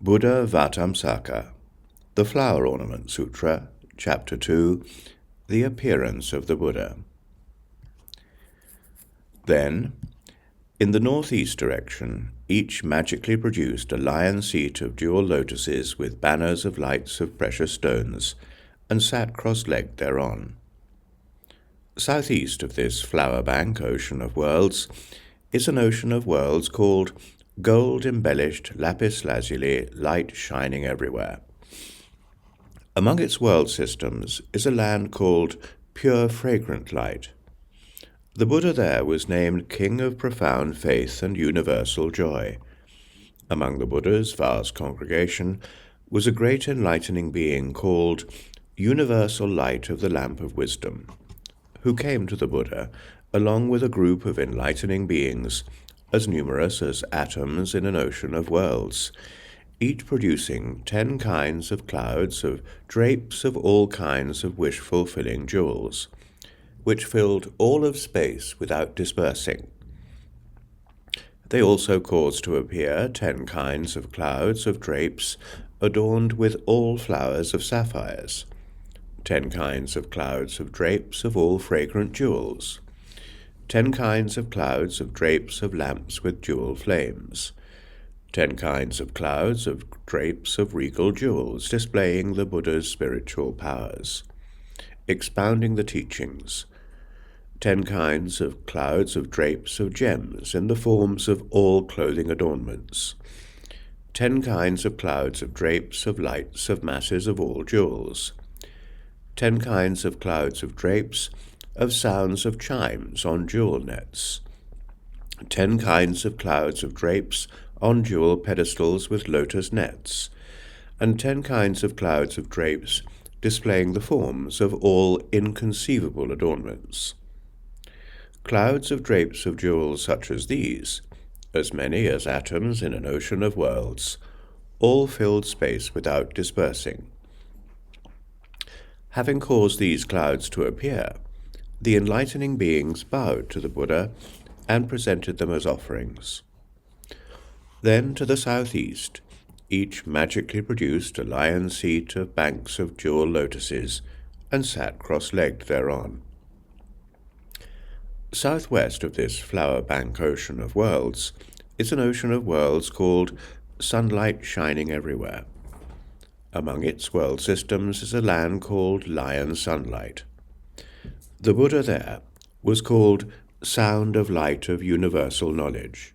Buddhāvataṃsaka, the Flower Ornament Sutra, Chapter 2, The Appearance of the Buddha. Then, in the northeast direction, each magically produced a lion seat of jewel lotuses with banners of lights of precious stones, and sat cross-legged thereon. Southeast of this flower-bank ocean of worlds is an ocean of worlds called gold-embellished lapis lazuli, light shining everywhere. Among its world systems is a land called pure fragrant light. The Buddha there was named King of Profound Faith and Universal Joy. Among the Buddha's vast congregation was a great enlightening being called Universal Light of the Lamp of Wisdom, who came to the Buddha along with a group of enlightening beings as numerous as atoms in an ocean of worlds, each producing 10 kinds of clouds of drapes of all kinds of wish-fulfilling jewels, which filled all of space without dispersing. They also caused to appear 10 kinds of clouds of drapes adorned with all flowers of sapphires, 10 kinds of clouds of drapes of all fragrant jewels, 10 kinds of clouds of drapes of lamps with jewel flames, 10 kinds of clouds of drapes of regal jewels displaying the Buddha's spiritual powers, expounding the teachings, 10 kinds of clouds of drapes of gems in the forms of all clothing adornments, 10 kinds of clouds of drapes of lights of masses of all jewels, 10 kinds of clouds of drapes of sounds of chimes on jewel nets, 10 kinds of clouds of drapes on jewel pedestals with lotus nets, and 10 kinds of clouds of drapes displaying the forms of all inconceivable adornments. Clouds of drapes of jewels such as these, as many as atoms in an ocean of worlds, all filled space without dispersing. Having caused these clouds to appear, the enlightening beings bowed to the Buddha and presented them as offerings. Then to the southeast, each magically produced a lion seat of banks of jewel lotuses and sat cross-legged thereon. Southwest of this flower-bank ocean of worlds is an ocean of worlds called sunlight shining everywhere. Among its world systems is a land called lion sunlight. The Buddha there was called Sound of Light of Universal Knowledge.